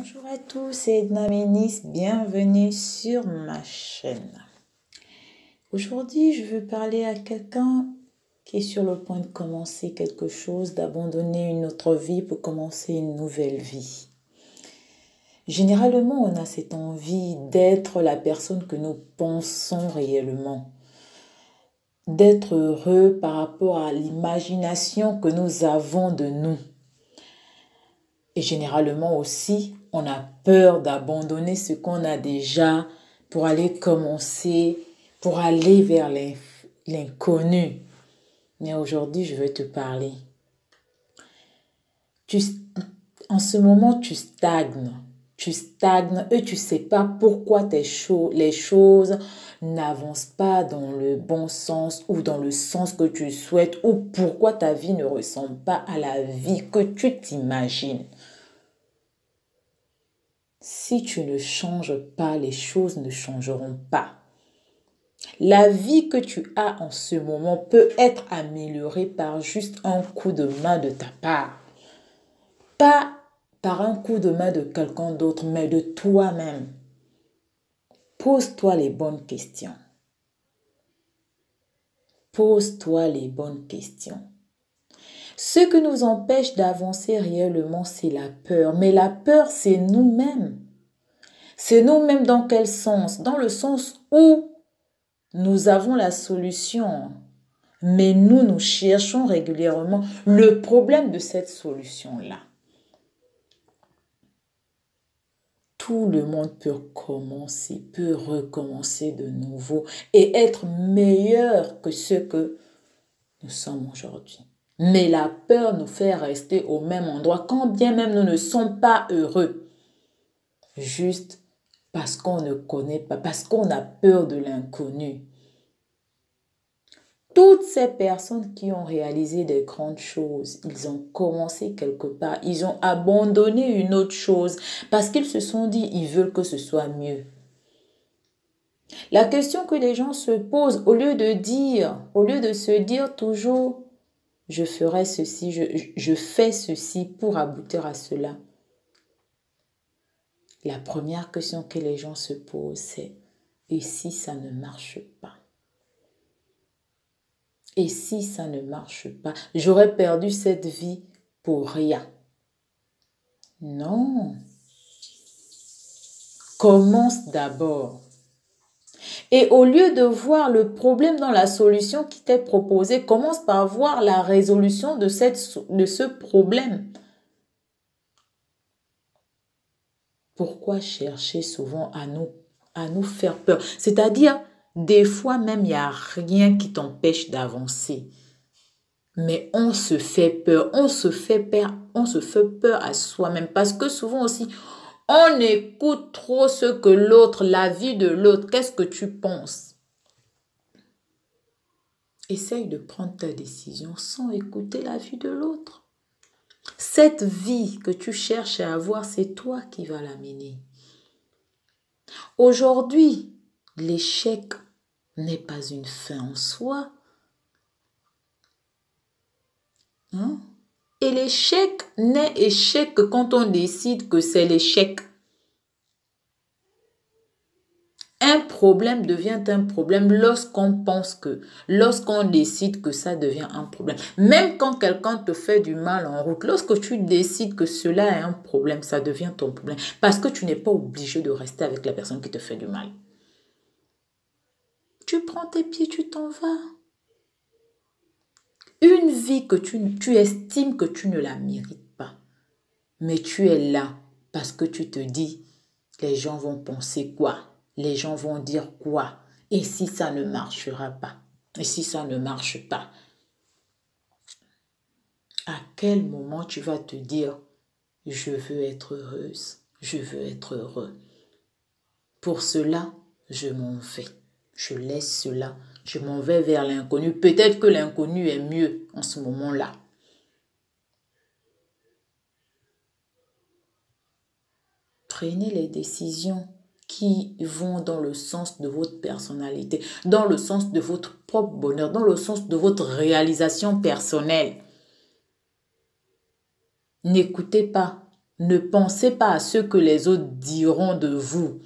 Bonjour à tous, c'est Edna Ménis, bienvenue sur ma chaîne. Aujourd'hui, je veux parler à quelqu'un qui est sur le point de commencer quelque chose, d'abandonner une autre vie pour commencer une nouvelle vie. Généralement, on a cette envie d'être la personne que nous pensons réellement, d'être heureux par rapport à l'imagination que nous avons de nous. Et généralement aussi, on a peur d'abandonner ce qu'on a déjà pour aller commencer, pour aller vers l'inconnu. Mais aujourd'hui, je veux te parler. En ce moment, tu stagnes. Tu stagnes et tu ne sais pas pourquoi les choses n'avancent pas dans le bon sens ou dans le sens que tu souhaites ou pourquoi ta vie ne ressemble pas à la vie que tu t'imagines. Si tu ne changes pas, les choses ne changeront pas. La vie que tu as en ce moment peut être améliorée par juste un coup de main de ta part. Pas par un coup de main de quelqu'un d'autre, mais de toi-même. Pose-toi les bonnes questions. Pose-toi les bonnes questions. Ce qui nous empêche d'avancer réellement, c'est la peur. Mais la peur, c'est nous-mêmes. C'est nous-mêmes dans quel sens? Dans le sens où nous avons la solution, mais nous cherchons régulièrement le problème de cette solution-là. Tout le monde peut commencer, peut recommencer de nouveau et être meilleur que ce que nous sommes aujourd'hui. Mais la peur nous fait rester au même endroit, quand bien même nous ne sommes pas heureux. Juste parce qu'on ne connaît pas, parce qu'on a peur de l'inconnu. Toutes ces personnes qui ont réalisé des grandes choses, ils ont commencé quelque part, ils ont abandonné une autre chose parce qu'ils se sont dit, ils veulent que ce soit mieux. La question que les gens se posent, au lieu de se dire toujours, je ferai ceci, je fais ceci pour aboutir à cela. La première question que les gens se posent, c'est, et si ça ne marche pas? Et si ça ne marche pas, j'aurais perdu cette vie pour rien. Non. Commence d'abord. Et au lieu de voir le problème dans la solution qui t'est proposée, commence par voir la résolution de ce problème. Pourquoi chercher souvent à nous faire peur? C'est-à-dire, des fois même, il n'y a rien qui t'empêche d'avancer. Mais on se fait peur, on se fait peur à soi-même. Parce que souvent aussi, on écoute trop ce que l'autre, la vie de l'autre. Qu'est-ce que tu penses? Essaye de prendre ta décision sans écouter la vie de l'autre. Cette vie que tu cherches à avoir, c'est toi qui vas l'amener. Aujourd'hui, l'échec n'est pas une fin en soi. Et l'échec n'est échec que quand on décide que c'est l'échec. Un problème devient un problème lorsqu'on décide que ça devient un problème. Même quand quelqu'un te fait du mal en route, lorsque tu décides que cela est un problème, ça devient ton problème. Parce que tu n'es pas obligé de rester avec la personne qui te fait du mal. Tu prends tes pieds, tu t'en vas. Une vie que tu estimes que tu ne la mérites pas. Mais tu es là parce que tu te dis, les gens vont penser quoi? Les gens vont dire quoi? Et si ça ne marchera pas? Et si ça ne marche pas? À quel moment tu vas te dire, je veux être heureuse, je veux être heureux? Pour cela, je m'en vais. Je laisse cela. Je m'en vais vers l'inconnu. Peut-être que l'inconnu est mieux en ce moment-là. Prenez les décisions qui vont dans le sens de votre personnalité, dans le sens de votre propre bonheur, dans le sens de votre réalisation personnelle. N'écoutez pas Ne pensez pas à ce que les autres diront de vous.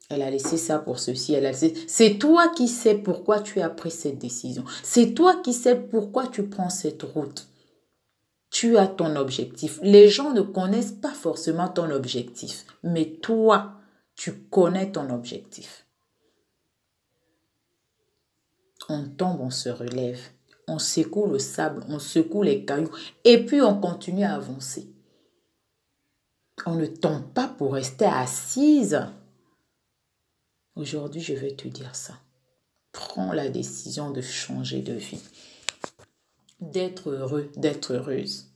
Elle a laissé ça pour ceci, elle a laissé... C'est toi qui sais pourquoi tu as pris cette décision. C'est toi qui sais pourquoi tu prends cette route. Tu as ton objectif. Les gens ne connaissent pas forcément ton objectif, mais toi, tu connais ton objectif. On tombe, on se relève. On secoue le sable, on secoue les cailloux et puis on continue à avancer. On ne tombe pas pour rester assise. Aujourd'hui, je vais te dire ça. Prends la décision de changer de vie, d'être heureux, d'être heureuse.